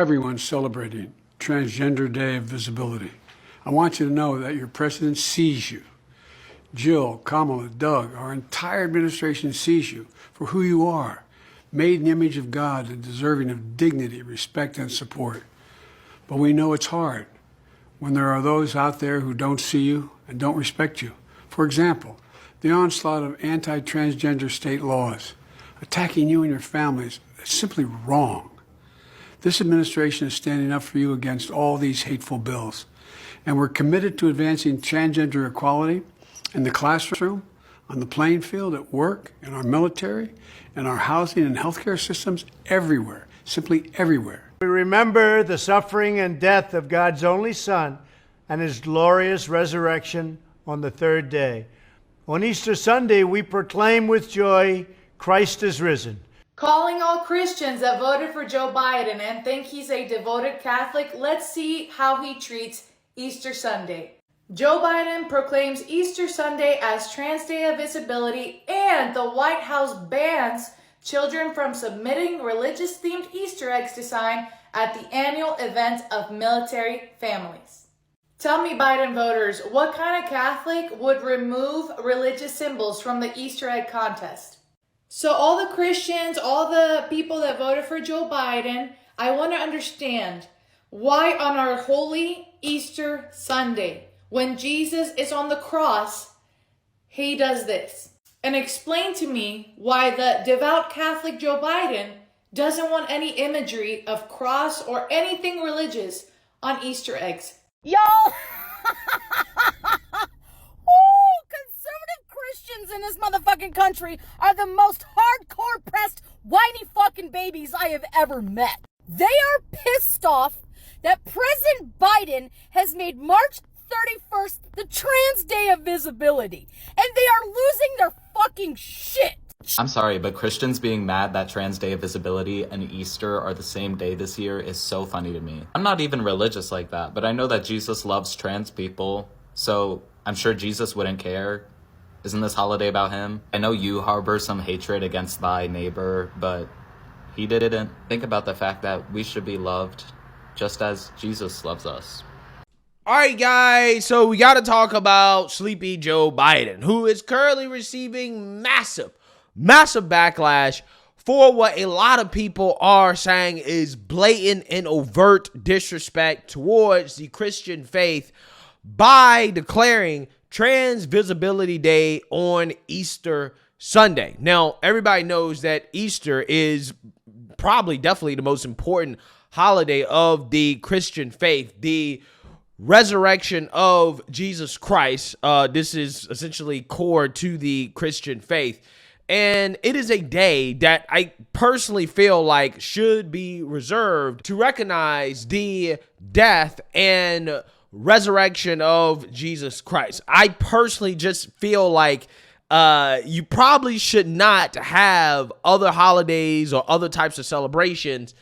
Everyone's celebrating Transgender Day of Visibility. I want you to know that your president sees you. Jill, Kamala, Doug, our entire administration sees you for who you are, made in the image of God and deserving of dignity, respect, and support. But we know it's hard when there are those out there who don't see you and don't respect you. For example, the onslaught of anti-transgender state laws attacking you and your families is simply wrong. This administration is standing up for you against all these hateful bills. And we're committed to advancing transgender equality in the classroom, on the playing field, at work, in our military, in our housing and healthcare systems, everywhere, simply everywhere. We remember the suffering and death of God's only Son and his glorious resurrection on the third day. On Easter Sunday, we proclaim with joy, Christ is risen. Calling all Christians that voted for Joe Biden and think he's a devoted Catholic, let's see how he treats Easter Sunday. Joe Biden proclaims Easter Sunday as Trans Day of Visibility, and the White House bans children from submitting religious-themed Easter eggs to sign at the annual event of military families. Tell me, Biden voters, what kind of Catholic would remove religious symbols from the Easter egg contest? So all the Christians, all the people that voted for Joe Biden, I want to understand why on our holy Easter Sunday, when Jesus is on the cross, he does this. And explain to me why the devout Catholic Joe Biden doesn't want any imagery of cross or anything religious on Easter eggs. Y'all! Christians in this motherfucking country are the most hardcore pressed whiny fucking babies I have ever met. They are pissed off that President Biden has made March 31st the Trans Day of Visibility, and they are losing their fucking shit. I'm sorry, but Christians being mad that Trans Day of Visibility and Easter are the same day this year is so funny to me. I'm not even religious like that, but I know that Jesus loves trans people, so I'm sure Jesus wouldn't care. Isn't this holiday about him? I know you harbor some hatred against thy neighbor, but he didn't. Think about the fact that we should be loved just as Jesus loves us. All right, guys, so we got to talk about Sleepy Joe Biden, who is currently receiving massive backlash for what a lot of people are saying is blatant and overt disrespect towards the Christian faith by declaring Trans Visibility Day on Easter Sunday. Now, everybody knows that Easter is definitely the most important holiday of the Christian faith, the resurrection of Jesus Christ. This is essentially core to the Christian faith. And it is a day that I personally feel like should be reserved to recognize the death and resurrection of Jesus Christ. I personally just feel like you probably should not have other holidays or other types of celebrations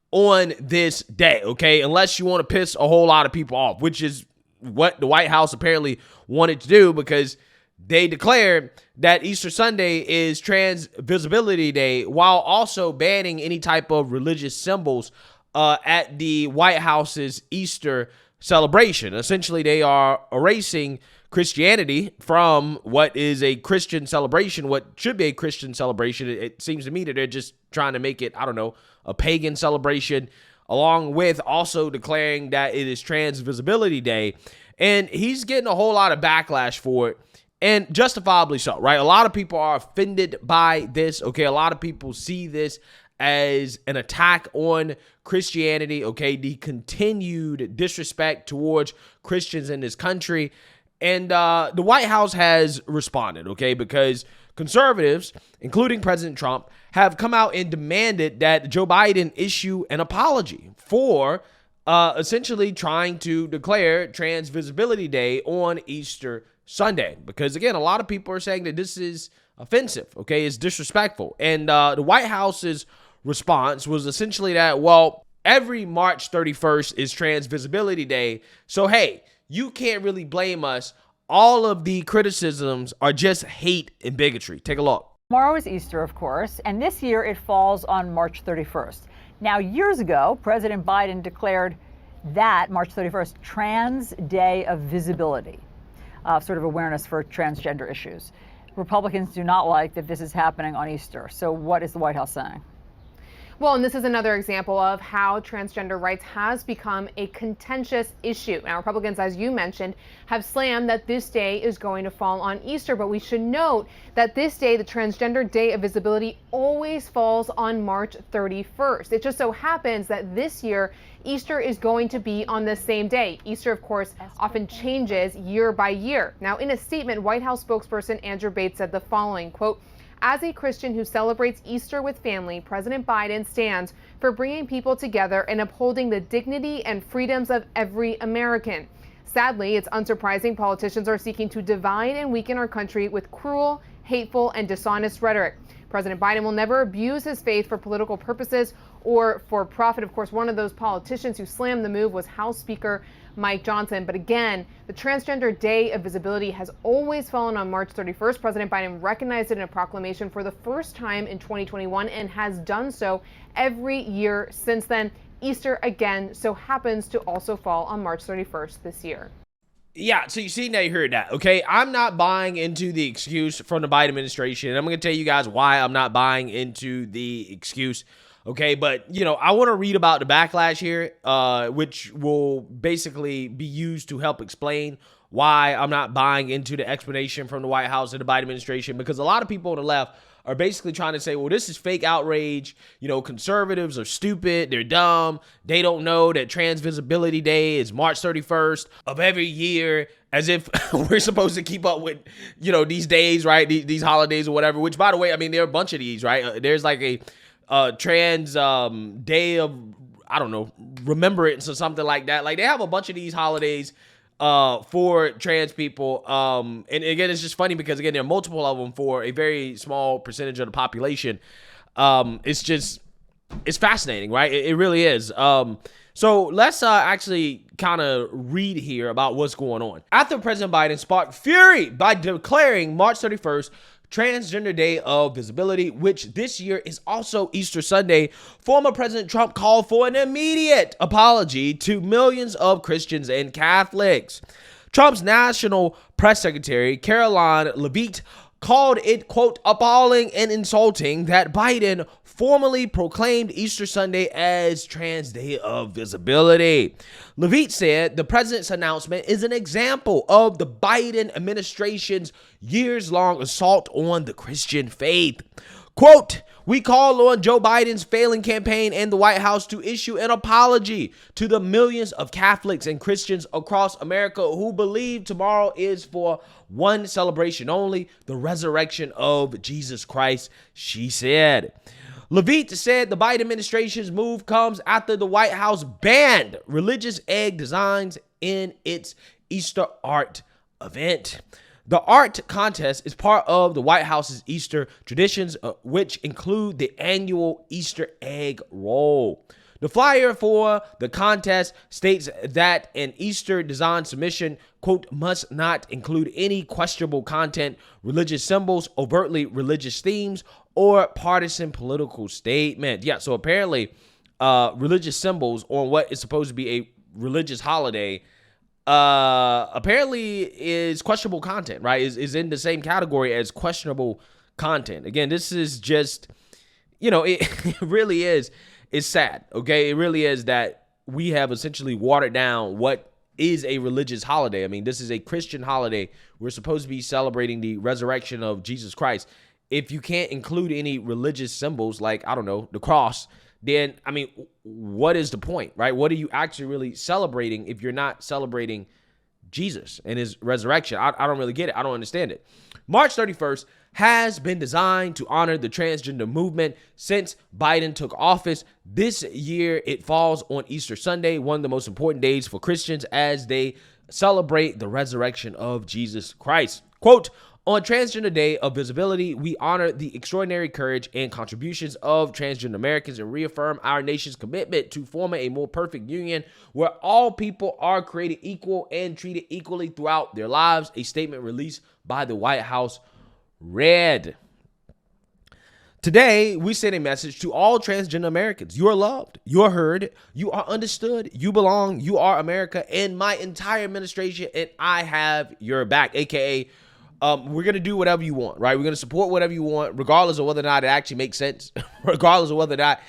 on this day, okay? Unless you want to piss a whole lot of people off, which is what the White House apparently wanted to do, because they declared that Easter Sunday is Trans Visibility Day while also banning any type of religious symbols at the White House's Easter celebration. Essentially, they are erasing Christianity from what is a Christian celebration, what should be a Christian celebration. It seems to me that they're just trying to make it, I don't know, a pagan celebration, along with also declaring that it is Trans Visibility Day. And he's getting a whole lot of backlash for it, and justifiably so, right? A lot of people are offended by this, okay? A lot of people see this as an attack on Christianity, okay? The continued disrespect towards Christians in this country. And the White House has responded, okay? Because conservatives, including President Trump, have come out and demanded that Joe Biden issue an apology for essentially trying to declare Trans Visibility Day on Easter Sunday. Because, again, a lot of people are saying that this is offensive, okay? It's disrespectful. And the White House's response was essentially that, well, every March 31st is Trans Visibility Day, so hey, you can't really blame us. All of the criticisms are just hate and bigotry. Take a look. Tomorrow is Easter, of course, and this year it falls on March 31st. Now, years ago, President Biden declared that March 31st, Trans Day of Visibility, sort of awareness for transgender issues. Republicans do not like that this is happening on Easter. So what is the White House saying? Well, and this is another example of how transgender rights has become a contentious issue. Now, Republicans, as you mentioned, have slammed that this day is going to fall on Easter, but we should note that this day, the Transgender Day of Visibility, always falls on March 31st. It just so happens that this year, Easter is going to be on the same day. Easter, of course, often changes year by year. Now, in a statement, White House spokesperson Andrew Bates said the following, quote, "As a Christian who celebrates Easter with family, President Biden stands for bringing people together and upholding the dignity and freedoms of every American. Sadly, it's unsurprising politicians are seeking to divide and weaken our country with cruel, hateful, and dishonest rhetoric. President Biden will never abuse his faith for political purposes or for profit." Of course, one of those politicians who slammed the move was House Speaker Mike Johnson. But again, the Transgender Day of Visibility has always fallen on March 31st. President Biden recognized it in a proclamation for the first time in 2021 and has done so every year since then. Easter, again, so happens to also fall on March 31st this year. Yeah, so you see, now you heard that, okay? I'm not buying into the excuse from the Biden administration. I'm going to tell you guys why I'm not buying into the excuse, okay? But, you know, I want to read about the backlash here, which will basically be used to help explain why I'm not buying into the explanation from the White House and the Biden administration, because a lot of people on the left are basically trying to say, well, this is fake outrage. You know, conservatives are stupid. They're dumb. They don't know that Trans Visibility Day is March 31st of every year, as if we're supposed to keep up with, you know, these days, right? These holidays or whatever, which, by the way, I mean, there are a bunch of these, right? There's like a trans day of, I don't know, remembrance or something like that. Like, they have a bunch of these holidays for trans people. And again, it's just funny because, again, there are multiple of them for a very small percentage of the population. It's fascinating, right? It really is. So let's actually kind of read here about what's going on. After President Biden sparked fury by declaring March 31st Transgender Day of Visibility, which this year is also Easter Sunday, former President Trump called for an immediate apology to millions of Christians and Catholics. Trump's national press secretary, Caroline Leavitt, called it, quote, appalling and insulting that Biden formally proclaimed Easter Sunday as Trans Day of Visibility. Leavitt said the president's announcement is an example of the Biden administration's years-long assault on the Christian faith. Quote, "We call on Joe Biden's failing campaign and the White House to issue an apology to the millions of Catholics and Christians across America who believe tomorrow is for one celebration only, the resurrection of Jesus Christ," she said. Leavitt said the Biden administration's move comes after the White House banned religious egg designs in its Easter art event. The art contest is part of the White House's Easter traditions, which include the annual Easter egg roll. The flyer for the contest states that an Easter design submission, quote, must not include any questionable content, religious symbols, overtly religious themes, or partisan political statement. Yeah, so apparently religious symbols on what is supposed to be a religious holiday apparently is questionable content, right? Is in the same category as questionable content. Again, this is just, you know, it really is. It's sad, okay? It really is that we have essentially watered down what is a religious holiday. I mean, this is a Christian holiday. We're supposed to be celebrating the resurrection of Jesus Christ. If you can't include any religious symbols like, I don't know, the cross, then, I mean, what is the point, right? What are you actually really celebrating if you're not celebrating Jesus and his resurrection? I don't really get it. I don't understand it. March 31st has been designed to honor the transgender movement since Biden took office. This year, it falls on Easter Sunday, one of the most important days for Christians as they celebrate the resurrection of Jesus Christ. Quote, "On Transgender Day of Visibility, we honor the extraordinary courage and contributions of transgender Americans and reaffirm our nation's commitment to forming a more perfect union where all people are created equal and treated equally throughout their lives," a statement released by the White House read. Today, we send a message to all transgender Americans. You are loved. You are heard. You are understood. You belong. You are America. And my entire administration, and I have your back, AKA, we're going to do whatever you want, right? We're going to support whatever you want, regardless of whether or not it actually makes sense, regardless of whether or not,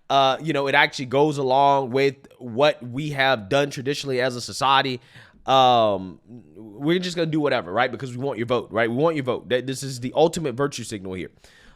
it actually goes along with what we have done traditionally as a society. We're just going to do whatever, right? Because we want your vote, right? We want your vote. This is the ultimate virtue signal here.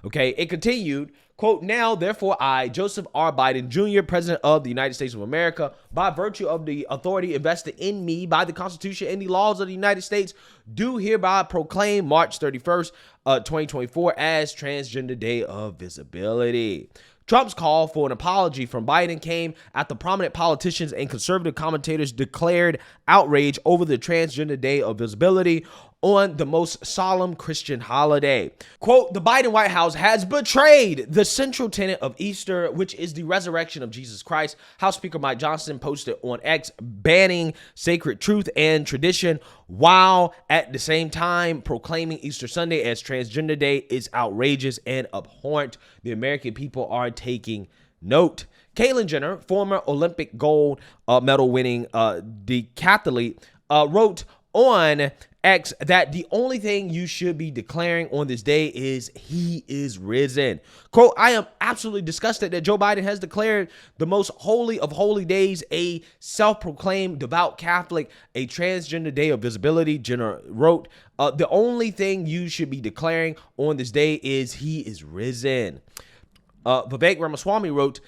Okay, it continued, quote, now, therefore, I, Joseph R. Biden, Jr., President of the United States of America, by virtue of the authority invested in me by the Constitution and the laws of the United States, do hereby proclaim March 31st, 2024 as Transgender Day of Visibility. Trump's call for an apology from Biden came after prominent politicians and conservative commentators declared outrage over the Transgender Day of Visibility on the most solemn Christian holiday. Quote, the Biden White House has betrayed the central tenet of Easter, which is the resurrection of Jesus Christ. House Speaker Mike Johnson posted on X banning sacred truth and tradition, while at the same time proclaiming Easter Sunday as Transgender Day is outrageous and abhorrent. The American people are taking note. Caitlyn Jenner, former Olympic gold medal winning decathlete, wrote on X that the only thing you should be declaring on this day is he is risen. Quote, I am absolutely disgusted that Joe Biden has declared the most holy of holy days a self-proclaimed devout Catholic, a transgender day of visibility, Jenner wrote. The only thing you should be declaring on this day is he is risen. Vivek Ramaswamy wrote,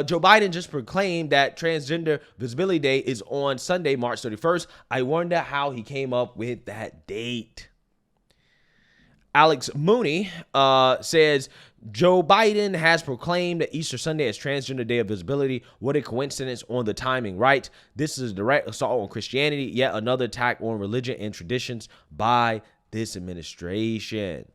Joe Biden just proclaimed that Transgender Visibility Day is on Sunday, March 31st. I wonder how he came up with that date. Alex Mooney says, Joe Biden has proclaimed that Easter Sunday as Transgender Day of Visibility. What a coincidence on the timing, right? This is a direct assault on Christianity, yet another attack on religion and traditions by this administration.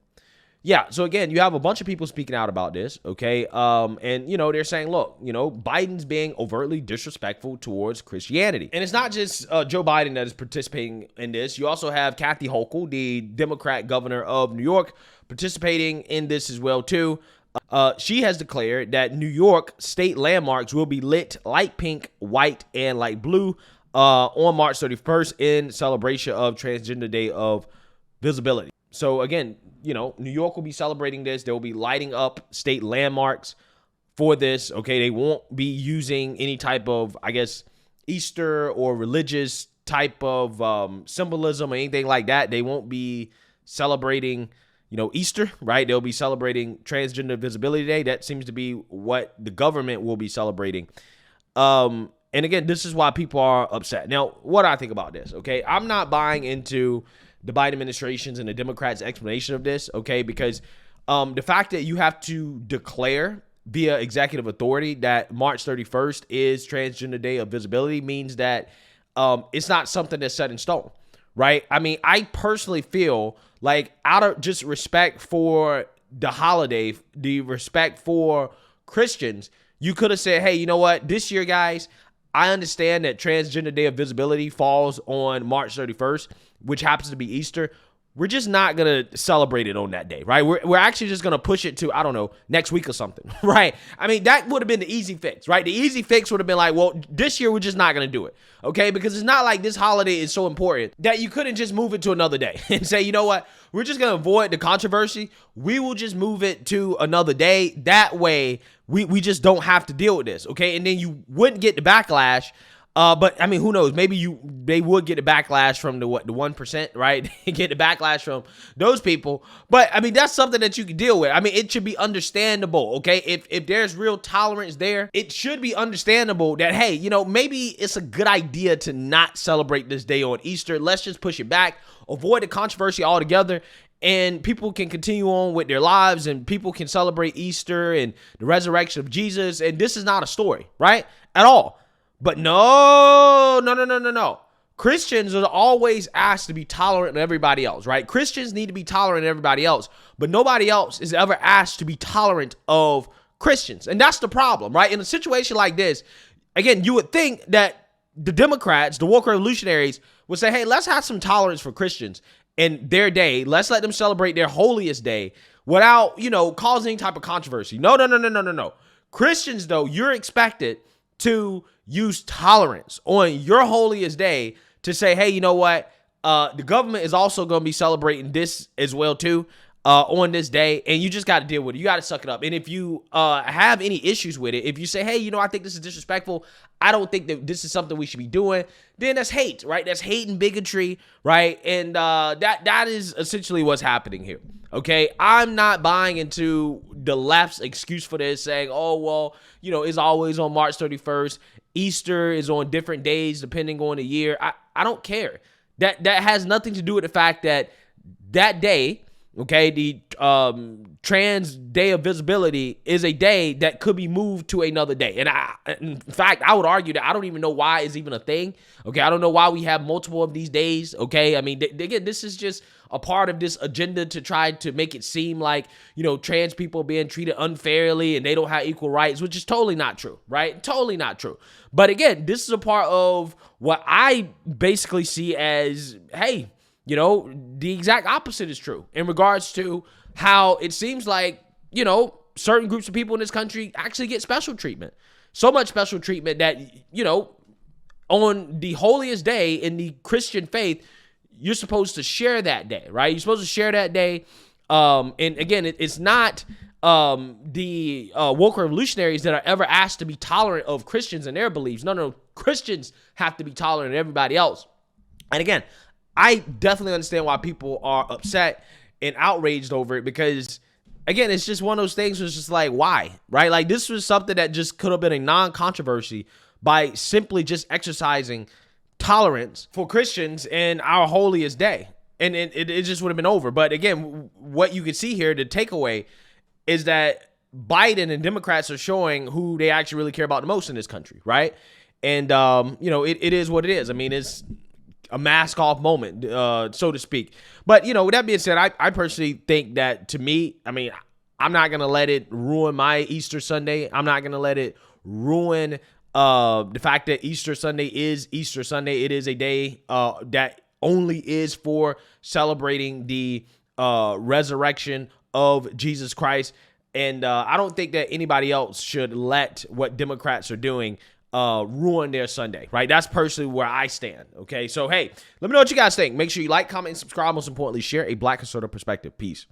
Yeah, so again, you have a bunch of people speaking out about this, okay? And, they're saying, look, Biden's being overtly disrespectful towards Christianity. And it's not just Joe Biden that is participating in this. You also have Kathy Hochul, the Democrat governor of New York, participating in this as well, too. She has declared that New York state landmarks will be lit light pink, white, and light blue on March 31st in celebration of Transgender Day of Visibility. So again, New York will be celebrating this. They'll be lighting up state landmarks for this. Okay, they won't be using any type of, Easter or religious type of symbolism or anything like that. They won't be celebrating, Easter, right? They'll be celebrating Transgender Visibility Day. That seems to be what the government will be celebrating. And again, this is why people are upset. Now, what do I think about this? Okay, I'm not buying into the Biden administration's and the Democrats' explanation of this, okay? Because the fact that you have to declare via executive authority that March 31st is Transgender Day of Visibility means that it's not something that's set in stone, right? I mean, I personally feel like out of just respect for the holiday, the respect for Christians, you could have said, hey, you know what? This year, guys, I understand that Transgender Day of Visibility falls on March 31st, which happens to be Easter. We're just not going to celebrate it on that day, right? We're actually just going to push it to, I don't know, next week or something, right? I mean, that would have been the easy fix, right? The easy fix would have been like, well, this year we're just not going to do it, okay? Because it's not like this holiday is so important that you couldn't just move it to another day and say, you know what? We're just going to avoid the controversy. We will just move it to another day. That way, we just don't have to deal with this, okay? And then you wouldn't get the backlash. But I mean, who knows? Maybe they would get a backlash from the 1%, right? Get the backlash from those people. But I mean, that's something that you can deal with. I mean, it should be understandable, okay? If there's real tolerance there, it should be understandable that, hey, maybe it's a good idea to not celebrate this day on Easter. Let's just push it back, avoid the controversy altogether, and people can continue on with their lives, and people can celebrate Easter and the resurrection of Jesus. And this is not a story, right? At all. But no. Christians are always asked to be tolerant of everybody else, right? Christians need to be tolerant of everybody else, but nobody else is ever asked to be tolerant of Christians. And that's the problem, right? In a situation like this, again, you would think that the Democrats, the woke revolutionaries, would say, hey, let's have some tolerance for Christians in their day. Let's let them celebrate their holiest day without, causing any type of controversy. No, no, no, no, no, no, no. Christians, though, you're expected to use tolerance on your holiest day to say, hey, you know what? The government is also going to be celebrating this as well, too, on this day. And you just got to deal with it. You got to suck it up. And if you have any issues with it, if you say, hey, I think this is disrespectful, I don't think that this is something we should be doing, then that's hate, right? That's hate and bigotry, right? And that is essentially what's happening here. Okay, I'm not buying into the left's excuse for this, saying, oh, well, it's always on March 31st. Easter is on different days depending on the year. I don't care. That has nothing to do with the fact that day, okay, the Trans Day of Visibility is a day that could be moved to another day. And in fact, I would argue that I don't even know why it's even a thing. Okay, I don't know why we have multiple of these days. Okay, I mean, again, this is just a part of this agenda to try to make it seem like, trans people are being treated unfairly and they don't have equal rights, which is totally not true, right? Totally not true. But again, this is a part of what I basically see as, hey, the exact opposite is true in regards to how it seems like, certain groups of people in this country actually get special treatment. So much special treatment that, on the holiest day in the Christian faith, you're supposed to share that day, right? You're supposed to share that day. And again, it's not the woke revolutionaries that are ever asked to be tolerant of Christians and their beliefs. No, Christians have to be tolerant of everybody else. And again, I definitely understand why people are upset and outraged over it because, again, it's just one of those things where it's just like, why, right? Like, this was something that just could have been a non-controversy by simply just exercising tolerance for Christians in our holiest day. And it just would have been over. But again, what you can see here, the takeaway is that Biden and Democrats are showing who they actually really care about the most in this country, right? And, it is what it is. I mean, it's a mask off moment, so to speak. But, with that being said, I personally think that, to me, I mean, I'm not going to let it ruin my Easter Sunday. I'm not going to let it ruin the fact that Easter Sunday is Easter Sunday. It is a day that only is for celebrating the resurrection of Jesus Christ. And I don't think that anybody else should let what Democrats are doing ruin their Sunday, right? That's personally where I stand, okay? So, hey, let me know what you guys think. Make sure you like, comment, and subscribe. Most importantly, share a Black conservative perspective. Peace.